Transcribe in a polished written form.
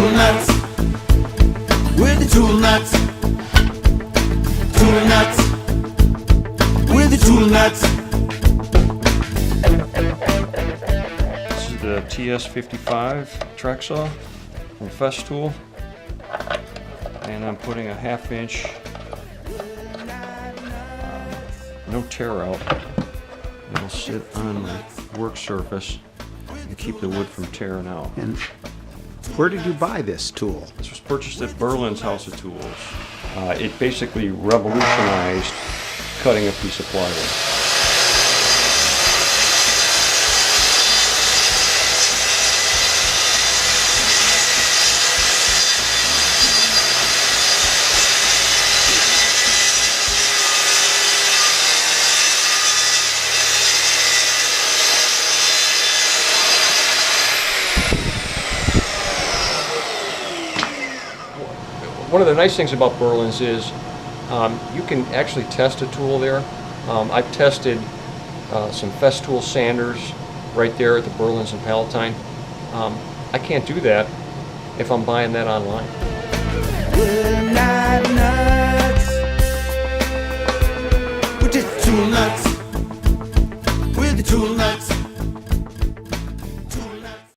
tool nuts. With the tool nuts. Tool nuts. With the tool nuts. This is the TS55 Tracksaw from Festool. And I'm putting a 1/2 inch no tear out. It'll sit on the work surface and keep the wood from tearing out. And where did you buy this tool? This was purchased at Berland's House of Tools. It basically revolutionized cutting a piece of plywood. One of the nice things about Berland's is you can actually test a tool there. I've tested some Festool sanders right there at the Berland's and Palatine. I can't do that if I'm buying that online. We're not nuts. We're just tool nuts. With the tool nuts.